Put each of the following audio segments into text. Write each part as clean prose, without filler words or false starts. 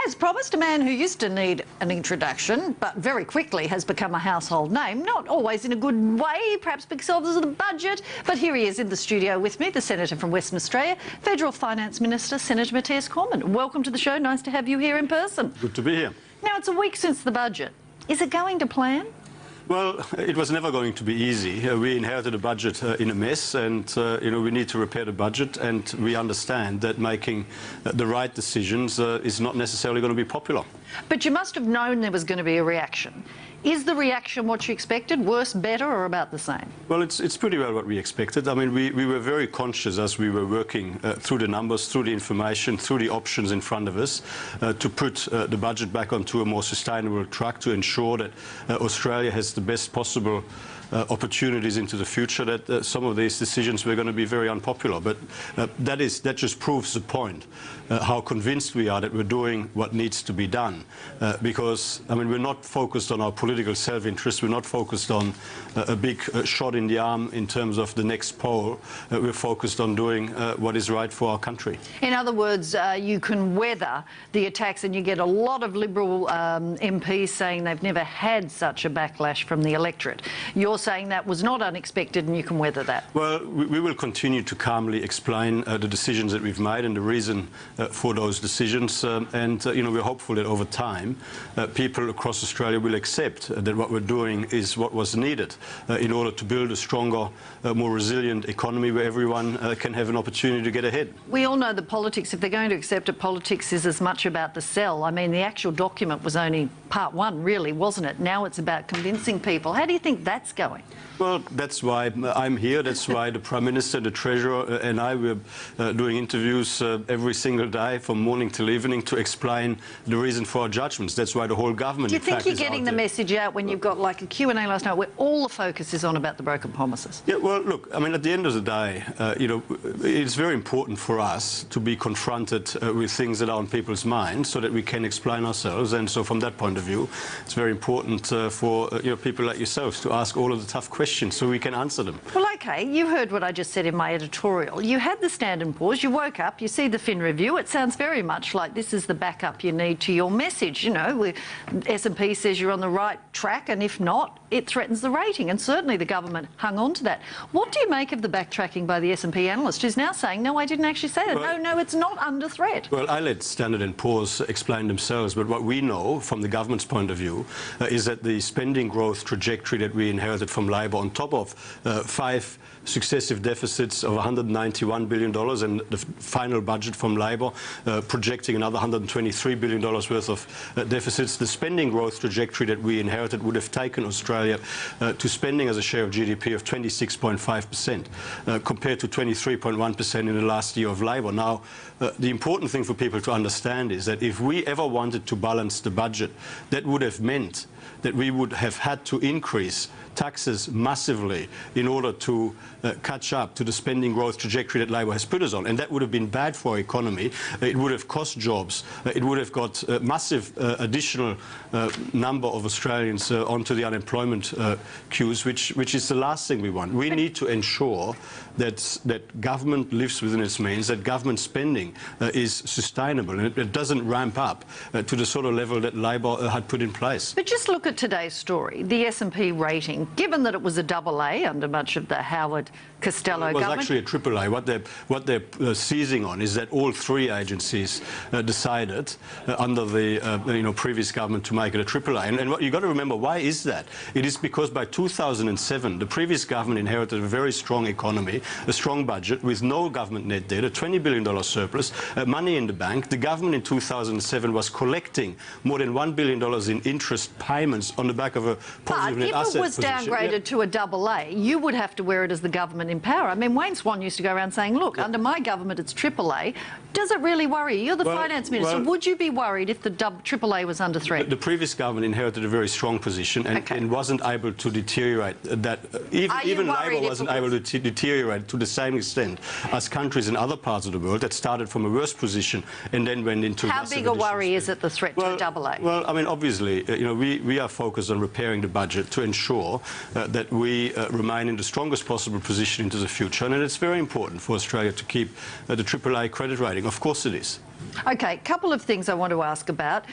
As promised, a man who used to need an introduction, but very quickly has become a household name, not always in a good way, perhaps because of the budget, but here he is in the studio with me, the Senator from Western Australia, Federal Finance Minister, Senator Mathias Cormann. Welcome to the show. Nice to have you here in person. Good to be here. Now, it's a week since the budget. Is it going to plan? Well, it was never going to be easy. We inherited a budget in a mess, and we need to repair the budget, and we understand that making the right decisions is not necessarily going to be popular. But you must have known there was going to be a reaction. Is the reaction what you expected? Worse, better, or about the same? Well, it's pretty well what we expected. I mean, we were very conscious as we were working through the numbers, through the information, through the options in front of us, to put the budget back onto a more sustainable track, to ensure that Australia has the best possible opportunities into the future, that some of these decisions were going to be very unpopular. But that just proves the point, how convinced we are that we're doing what needs to be done. Because, I mean, we're not focused on our political self-interest, we're not focused on a big shot in the arm in terms of the next poll. We're focused on doing what is right for our country. In other words, you can weather the attacks, and you get a lot of Liberal MPs saying they've never had such a backlash from the electorate. You're saying that was not unexpected and you can weather that? Well, we will continue to calmly explain the decisions that we've made and the reason for those decisions. We're hopeful that over time people across Australia will accept that what we're doing is what was needed in order to build a stronger, more resilient economy where everyone can have an opportunity to get ahead. We all know that politics, if they're going to accept it, politics is as much about the sell. I mean, the actual document was only part one, really, wasn't it? Now it's about convincing people. How do you think that's going? Well, that's why I'm here. That's why the Prime Minister, the Treasurer and I were doing interviews every single day from morning till evening to explain the reason for our judgments. That's why the whole government, do you think you're getting the message out when you've got like a Q&A last night where all the focus is on about the broken promises? Yeah, well, look, I mean, at the end of the day, it's very important for us to be confronted with things that are on people's minds so that we can explain ourselves. And so from that point of view, it's very important for people like yourselves to ask all of the tough questions so we can answer them. Well, OK, you heard what I just said in my editorial. You had the stand and pause, you woke up, you see the Fin review. It sounds very much like this is the backup you need to your message. You know, S&P says you're on the right track, and if not, it threatens the rating. And certainly the government hung on to that. What do you make of the backtracking by the S&P analyst who's now saying, no, I didn't actually say that. Well, no, it's not under threat. Well, I let Standard & Poor's explain themselves, but what we know from the government's point of view is that the spending growth trajectory that we inherited from Labor, on top of 5 successive deficits of $191 billion and the final budget from Labor projecting another $123 billion worth of deficits, the spending growth trajectory that we inherited would have taken Australia to spending as a share of GDP of 26.5% compared to 23.1% in the last year of Labor. Now, the important thing for people to understand is that if we ever wanted to balance the budget, that would have meant that we would have had to increase taxes massively in order to catch up to the spending growth trajectory that Labor has put us on. And that would have been bad for our economy. It would have cost jobs. It would have got a massive additional number of Australians onto the unemployment queues, which is the last thing we want. We need to ensure that government lives within its means, that government spending is sustainable and it doesn't ramp up to the sort of level that Labor had put in place. But just look at today's story, the S&P rating, given that it was a AA under much of the Howard Costello government. It was actually a AAA. What they're seizing on is that all 3 agencies decided under the previous government to make it a AAA. And what you've got to remember, why is that? It is because by 2007, the previous government inherited a very strong economy, a strong budget with no government net debt, a $20 billion surplus, money in the bank. The government in 2007 was collecting more than $1 billion in interest payments on the back of a positive net asset position. But if it was downgraded to a AA, you would have to wear it as the government in power. I mean, Wayne Swan used to go around saying, look, under my government it's AAA. Does it really worry you? You're the finance minister. Would you be worried if the AAA was under threat? The previous government inherited a very strong position and wasn't able to deteriorate that. Even Labor wasn't able to deteriorate to the same extent as countries in other parts of the world that started from a worse position and then went into How big a worry is it, the threat to a AA? Well, I mean, obviously, we are focused on repairing the budget to ensure that we remain in the strongest possible position into the future. And it's very important for Australia to keep the AAA credit rating. Of course it is. Okay, a couple of things I want to ask about.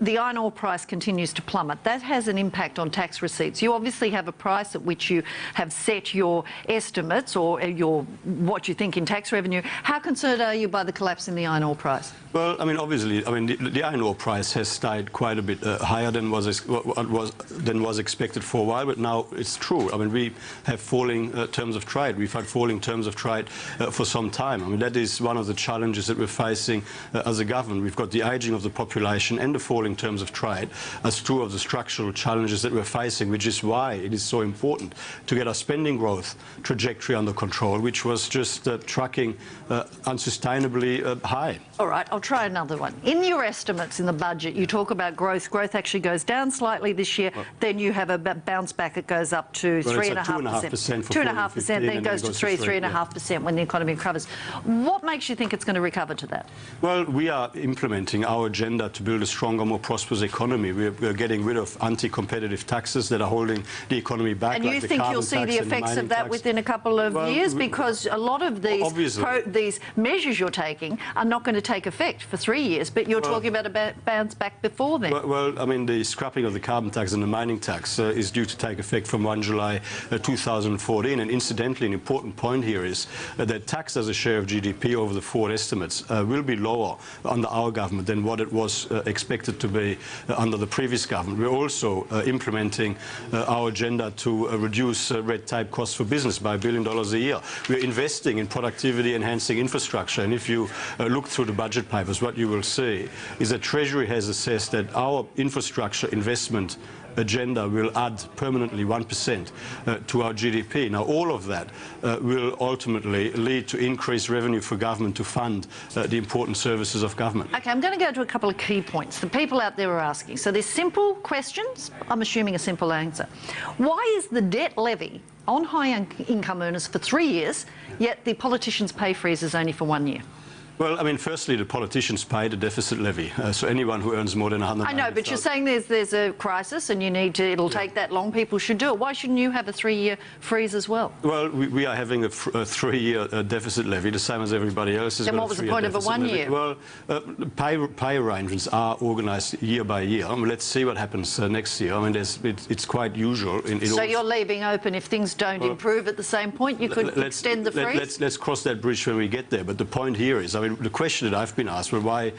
The iron ore price continues to plummet. That has an impact on tax receipts. You obviously have a price at which you have set your estimates or what you think in tax revenue. How concerned are you by the collapse in the iron ore price? Well, I mean, obviously, the iron ore price has stayed quite a bit higher than was expected for a while, but now it's true. I mean, we have falling terms of trade. We've had falling terms of trade for some time. I mean, that is one of the challenges that we're facing as a government. We've got the ageing of the population and the falling terms of trade as two of the structural challenges that we're facing, which is why it is so important to get our spending growth trajectory under control, which was just trucking unsustainably high. All right, I'll try another one. In your estimates in the budget, you talk about growth. Growth actually goes down slightly this year. Then you have a bounce back. It goes up to 3.5%. 2.5%, then it goes to 3.5% when the economy recovers. What makes you think it's going to recover to that? Well, we are implementing our agenda to build a stronger, more prosperous economy. We're getting rid of anti-competitive taxes that are holding the economy back. And you think you'll see the effects of that within a couple of years? Because a lot of these measures you're taking are not going to take effect for 3 years, but you're talking about a bounce back before then. Well, I mean, the scrapping of the carbon tax and the mining tax is due to take effect from 1 July 2014. And incidentally, an important point here is that tax as a share of GDP over the forward estimates will be lower under our government than what it was expected to be under the previous government. We're also implementing our agenda to reduce red tape costs for business by $1 billion a year. We're investing in productivity enhancing infrastructure, and if you look through the budget papers, what you will see is that Treasury has assessed that our infrastructure investment agenda will add permanently 1% to our GDP. Now, all of that will ultimately lead to increased revenue for government to fund the important services of government. Okay, I'm going to go to a couple of key points the people out there are asking. So there's simple questions. I'm assuming a simple answer. Why is the debt levy on high-income earners for 3 years, yet the politicians' pay freeze is only for 1 year? Well, I mean, firstly, the politicians pay the deficit levy. So anyone who earns more than 100. I know, but you're saying there's a crisis and you need to. It'll take that long. People should do it. Why shouldn't you have a 3-year freeze as well? Well, we are having a 3-year deficit levy, the same as everybody else. Then what was the point of a 1 year? Well, pay arrangements are organised year by year. I mean, let's see what happens next year. I mean, it's quite usual. So you're leaving open if things don't improve at the same point, you could extend the freeze? Let's cross that bridge when we get there. But the point here is, I mean, the question that I've been asked, well, why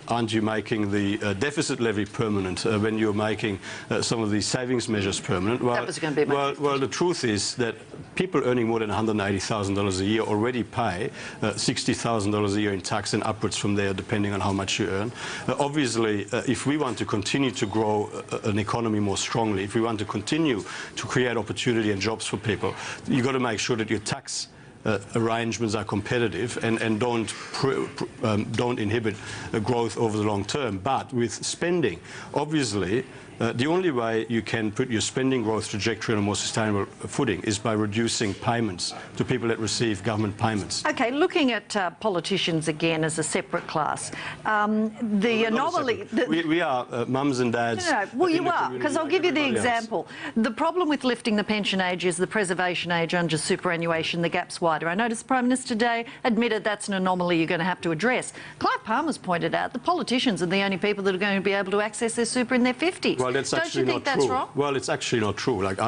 aren't you making the deficit levy permanent when you're making some of these savings measures permanent? Well, that was going to be my well, the truth is that people earning more than $180,000 a year already pay $60,000 a year in tax and upwards from there, depending on how much you earn. Obviously, if we want to continue to grow an economy more strongly, if we want to continue to create opportunity and jobs for people, you've got to make sure that your tax arrangements are competitive and don't inhibit growth over the long term. But with spending, obviously, the only way you can put your spending growth trajectory on a more sustainable footing is by reducing payments to people that receive government payments. Okay, looking at politicians again as a separate class, the anomaly... We are mums and dads. No, well, you are, because I'll give you the example. The problem with lifting the pension age is the preservation age under superannuation, the gap's wider. I noticed the Prime Minister today admitted that's an anomaly you're going to have to address. Clive Palmer's pointed out the politicians are the only people that are going to be able to access their super in their 50s. Well, that's actually not true. Don't you think that's wrong? Well, it's actually not true. Like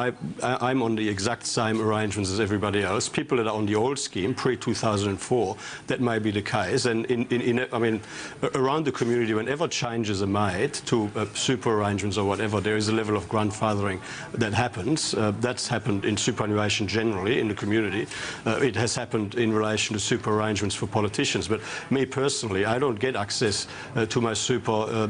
I'm on the exact same arrangements as everybody else. People that are on the old scheme, pre-2004, that may be the case. And I mean, around the community, whenever changes are made to super arrangements or whatever, there is a level of grandfathering that happens. That's happened in superannuation generally in the community. It has happened in relation to super arrangements for politicians. But me personally, I don't get access to my super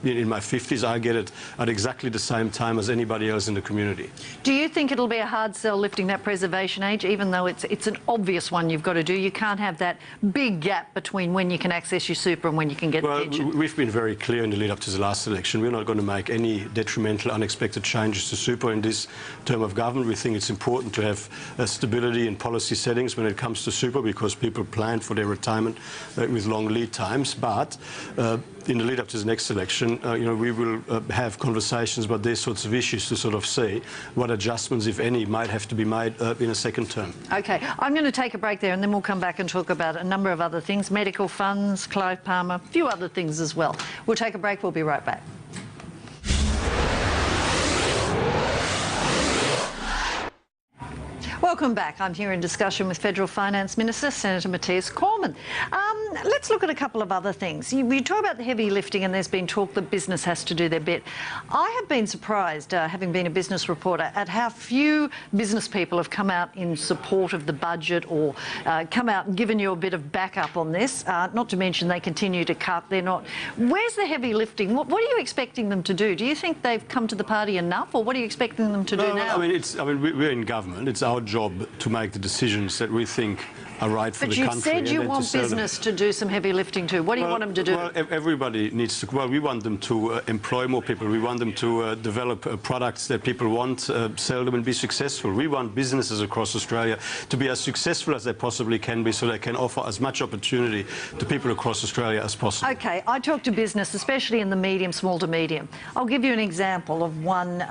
in my 50s. I get it at exactly the same time as anybody else in the community. Do you think it'll be a hard sell lifting that preservation age, even though it's an obvious one you've got to do? You can't have that big gap between when you can access your super and when you can get the pension. We've been very clear in the lead up to the last election. We're not going to make any detrimental, unexpected changes to super in this term of government. We think it's important to have stability in policy settings when it comes to super because people plan for their retirement with long lead times. But in the lead up to the next election, we will have conversations conversations about these sorts of issues to sort of see what adjustments, if any, might have to be made in a second term. OK, I'm going to take a break there and then we'll come back and talk about a number of other things, medical funds, Clive Palmer, a few other things as well. We'll take a break, we'll be right back. Welcome back. I'm here in discussion with Federal Finance Minister, Senator Mathias Cormann. Let's look at a couple of other things. You talk about the heavy lifting and there's been talk that business has to do their bit. I have been surprised, having been a business reporter, at how few business people have come out in support of the budget or come out and given you a bit of backup on this, not to mention they continue to cut. They're not. Where's the heavy lifting? What are you expecting them to do? Do you think they've come to the party enough, or what are you expecting them to do now? We're in government. It's our job to make the decisions that we think are right for the country. But you said you want business to do some heavy lifting too. What do you want them to do? Well, everybody needs to. Well, we want them to employ more people. We want them to develop products that people want, sell them and be successful. We want businesses across Australia to be as successful as they possibly can be, so they can offer as much opportunity to people across Australia as possible. OK, I talk to business, especially in the medium, small to medium. I'll give you an example of one.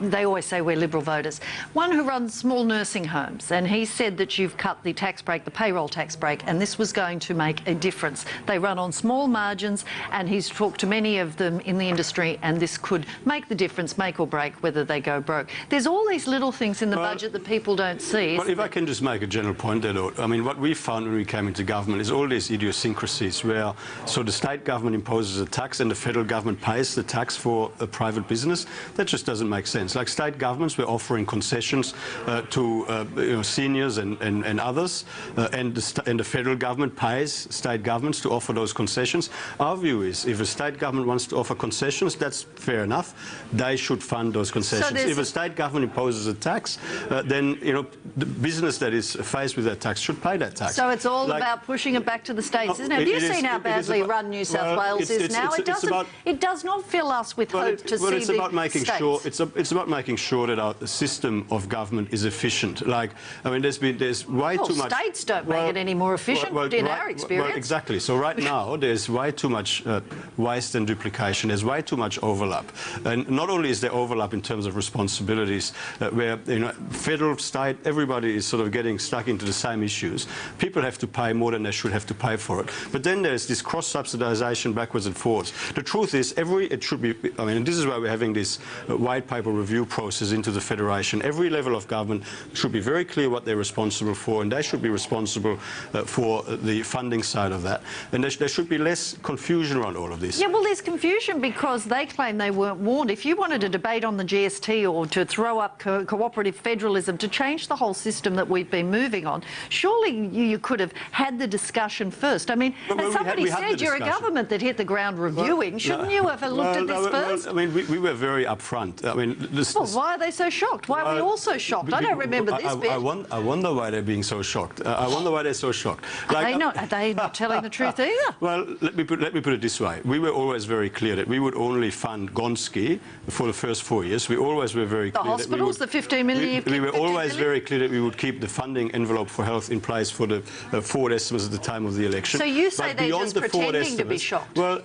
They always say we're Liberal voters. One who runs small nursing homes, and he said that you've cut the tax break, the payroll tax break, and this was going to make a difference. They run on small margins, and he's talked to many of them in the industry, and this could make the difference, make or break, whether they go broke. There's all these little things in the budget that people don't see. But if I can just make a general point there, I mean, what we found when we came into government is all these idiosyncrasies where, so the state government imposes a tax and the federal government pays the tax for a private business. That just doesn't make sense. Like state governments were offering concessions to seniors and others, and the federal government pays state governments to offer those concessions. Our view is if a state government wants to offer concessions, that's fair enough. They should fund those concessions. So if a state government imposes a tax, then the business that is faced with that tax should pay that tax. So it's all about pushing it back to the states, isn't it? Have you seen how badly run New South Wales is now? It does not fill us with hope to see it's about making states. sure it's about making sure that our system of government is efficient. Like, I mean, there's way too much. States don't make it any more efficient in our experience. Well, exactly. So right now there's way too much waste and duplication. There's way too much overlap, and not only is there overlap in terms of responsibilities, where federal, state, everybody is sort of getting stuck into the same issues. People have to pay more than they should have to pay for it. But then there's this cross-subsidisation backwards and forwards. The truth is, it should be. I mean, this is why we're having this white paper review process into the federation. Every level of government should be very clear what they're responsible for, and they should be responsible for the funding side of that. And there should be less confusion around all of this. Yeah, well, there's confusion because they claim they weren't warned. If you wanted a debate on the GST or to throw up cooperative federalism to change the whole system that we've been moving on, surely you could have had the discussion first. I mean, as somebody said, you're a government that hit the ground reviewing. Shouldn't you have looked at this first? I mean, we were very upfront. I mean, why are they so shocked? Why are we all so shocked? I don't remember this bit. I wonder why they're being so shocked. I wonder why they're so shocked. Are they not telling the truth either? Well, let me put it this way. We were always very clear that we would only fund Gonski for the first 4 years. We always were very clear. The hospitals, the 15 million. We were always very clear that we would keep the funding envelope for health in place for the forward estimates at the time of the election. So you say they're just pretending to be shocked? Well,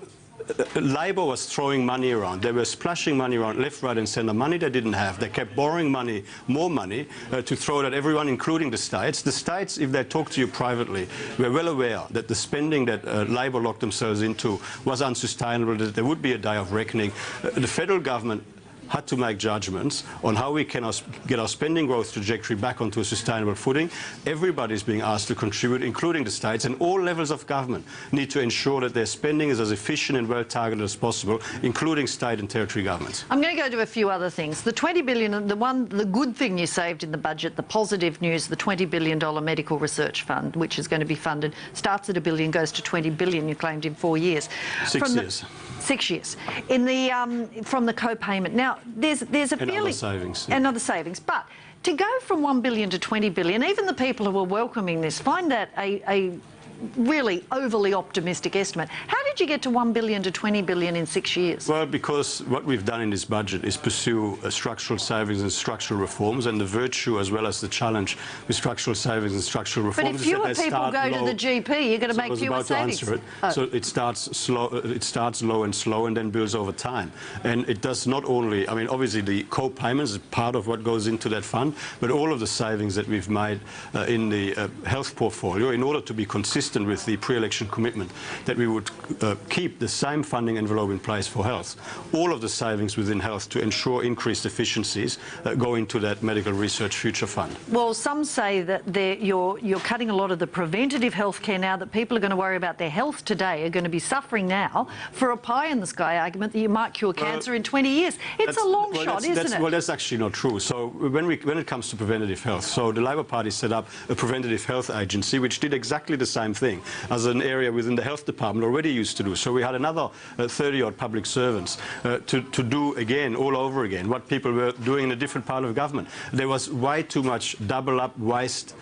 Labor was throwing money around. They were splashing money around left, right and centre, money they didn't have. They kept borrowing money, more money, to throw at everyone, including the states. The states, if they talk to you privately, were well aware that the spending that Labor locked themselves into was unsustainable, that there would be a day of reckoning. The federal government had to make judgments on how we can get our spending growth trajectory back onto a sustainable footing. Everybody is being asked to contribute, including the states, and all levels of government need to ensure that their spending is as efficient and well targeted as possible, including state and territory governments. I'm going to go to a few other things. The $20 billion, the good thing you saved in the budget, the positive news, the $20 billion medical research fund, which is going to be funded, starts at $1 billion, goes to $20 billion, you claimed, in 4 years. 6 years. 6 years. In the from the co-payment. Now, there's a fairly... other savings. And other savings. But to go from $1 billion to $20 billion, even the people who are welcoming this find that a really overly optimistic estimate. How did you get to 1 billion to 20 billion in 6 years? Well, because what we've done in this budget is pursue structural savings and structural reforms, and the virtue as well as the challenge with structural savings and structural reforms. But if fewer people go to the GP, you're going to make fewer savings. So it starts low and slow and then builds over time. And it does not only, I mean, obviously the co-payments is part of what goes into that fund, but all of the savings that we've made in the health portfolio, in order to be consistent with the pre-election commitment that we would keep the same funding envelope in place for health. All of the savings within health to ensure increased efficiencies go into that medical research future fund. Well, some say that you're cutting a lot of the preventative health care now, that people are going to worry about their health today, are going to be suffering now for a pie-in-the-sky argument that you might cure cancer in 20 years. It's a long shot, isn't it? Well, that's actually not true. So when it comes to preventative health, so the Labor Party set up a preventative health agency which did exactly the same thing as an area within the health department already used to do. So we had another 30-odd public servants to do again, all over again, what people were doing in a different part of government. There was way too much double-up waste,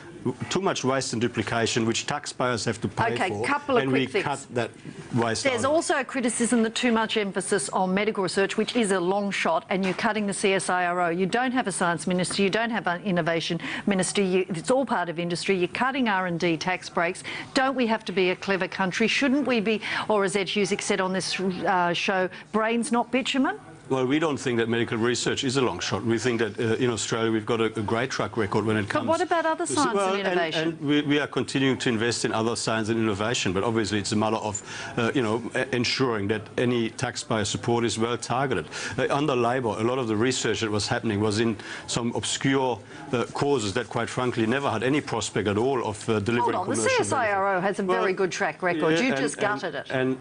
too much waste and duplication, which taxpayers have to pay for. Okay, couple of quick things. Cut that waste. There's also a criticism that too much emphasis on medical research, which is a long shot, and you're cutting the CSIRO. You don't have a science minister, you don't have an innovation minister. It's all part of industry. You're cutting R&D tax breaks. Don't we have to be a clever country? Shouldn't we be, or as Ed Husick said on this show, brains not bitumen? Well, we don't think that medical research is a long shot. We think that in Australia we've got a great track record when it comes... But what about other science and innovation? And we are continuing to invest in other science and innovation, but obviously it's a matter of, ensuring that any taxpayer support is well targeted. Under Labor, a lot of the research that was happening was in some obscure causes that, quite frankly, never had any prospect at all of delivering commercial benefit. The CSIRO has a very good track record. You just gutted it. And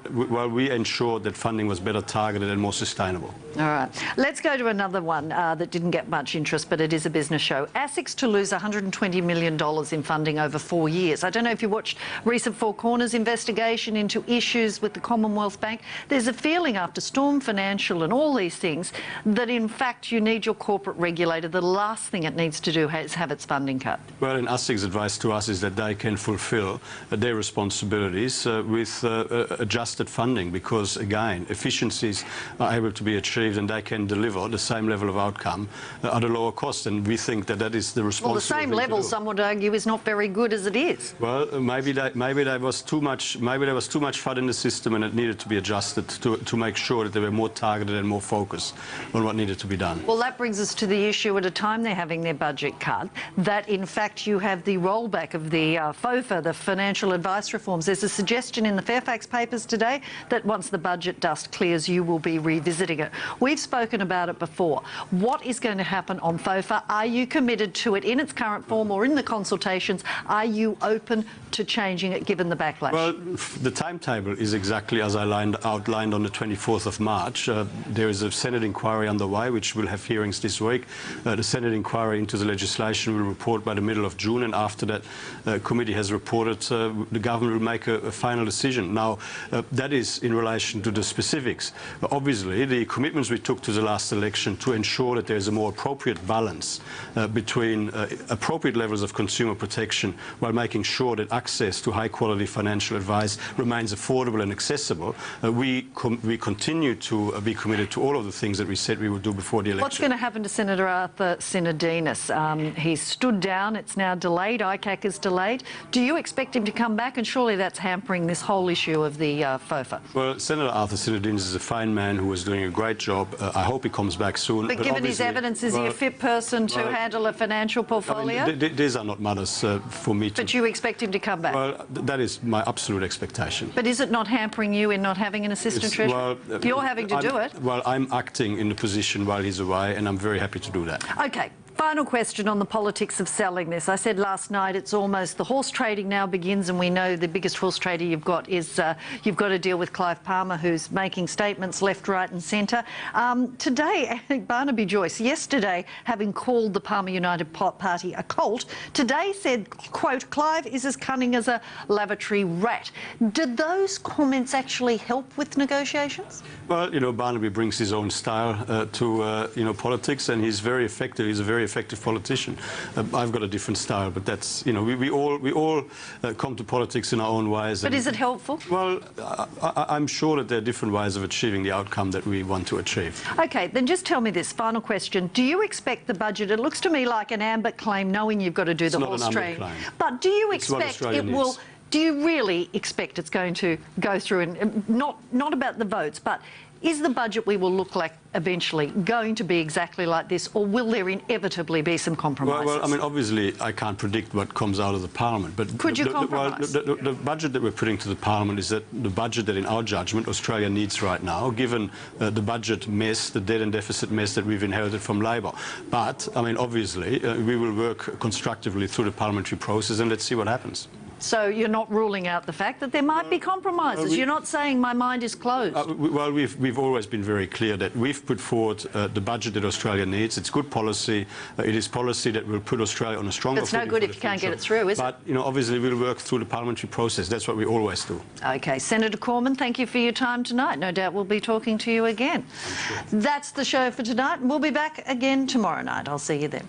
we ensured that funding was better targeted and more sustainable. All right. Let's go to another one that didn't get much interest, but it is a business show. ASIC's to lose $120 million in funding over 4 years. I don't know if you watched recent Four Corners investigation into issues with the Commonwealth Bank. There's a feeling after Storm Financial and all these things that, in fact, you need your corporate regulator. The last thing it needs to do is have its funding cut. Well, and ASIC's advice to us is that they can fulfil their responsibilities with adjusted funding, because, again, efficiencies are able to be achieved and they can deliver the same level of outcome at a lower cost, and we think that that is the responsibility. Well, the same level, some would argue, is not very good as it is. Well, maybe there was too much FUD in the system, and it needed to be adjusted to make sure that they were more targeted and more focused on what needed to be done. Well, that brings us to the issue at a time they're having their budget cut, that in fact you have the rollback of the FOFA, the financial advice reforms. There's a suggestion in the Fairfax papers today that once the budget dust clears, you will be revisiting it. We've spoken about it before. What is going to happen on FOFA? Are you committed to it in its current form or in the consultations? Are you open to changing it given the backlash? Well, the timetable is exactly as I outlined on the 24th of March. There is a Senate inquiry underway which will have hearings this week. The Senate inquiry into the legislation will report by the middle of June, and after that committee has reported, the government will make a final decision. Now, that is in relation to the specifics. Obviously, the commitments we took to the last election to ensure that there is a more appropriate balance between appropriate levels of consumer protection while making sure that access to high-quality financial advice remains affordable and accessible. We continue to be committed to all of the things that we said we would do before the election. What's going to happen to Senator Arthur Sinodinos? He's stood down. It's now delayed. ICAC is delayed. Do you expect him to come back? And surely that's hampering this whole issue of the FOFA. Well, Senator Arthur Sinodinos is a fine man who is doing a great job. I hope he comes back soon. But given his evidence, is he a fit person to handle a financial portfolio? I mean, these are not matters for me to... But you expect him to come back? Well, that is my absolute expectation. But is it not hampering you in not having an assistant treasurer? Well, you're having to do it. Well, I'm acting in the position while he's away, and I'm very happy to do that. OK. Final question on the politics of selling this. I said last night it's almost the horse trading now begins, and we know the biggest horse trader you've got is you've got to deal with Clive Palmer, who's making statements left, right and centre. Today, Barnaby Joyce, yesterday, having called the Palmer United Party a cult, today said, quote, Clive is as cunning as a lavatory rat. Did those comments actually help with negotiations? Well, you know, Barnaby brings his own style to, politics, and he's very effective. He's a very effective politician. I've got a different style, but that's, you know, we all come to politics in our own ways. But is it helpful? Well, I'm sure that there are different ways of achieving the outcome that we want to achieve. OK, then just tell me this, final question. Do you expect the budget, it looks to me like an ambit claim, knowing you've got to do the horse trading, but do you expect it will, do you really expect it's going to go through, and not about the votes, but is the budget we will look like eventually going to be exactly like this, or will there inevitably be some compromises? Well, I mean, obviously, I can't predict what comes out of the Parliament, but could you compromise? The budget that we're putting to the Parliament is the budget that, in our judgment, Australia needs right now, given the budget mess, the debt and deficit mess that we've inherited from Labor. But, I mean, obviously, we will work constructively through the parliamentary process, and let's see what happens. So you're not ruling out the fact that there might be compromises? You're not saying my mind is closed? Well, we've always been very clear that we've put forward the budget that Australia needs. It's good policy. It is policy that will put Australia on a stronger footing. It's no good if you can't get it through, is it? But, you know, obviously we'll work through the parliamentary process. That's what we always do. OK. Senator Cormann, thank you for your time tonight. No doubt we'll be talking to you again. I'm sure. That's the show for tonight. We'll be back again tomorrow night. I'll see you then.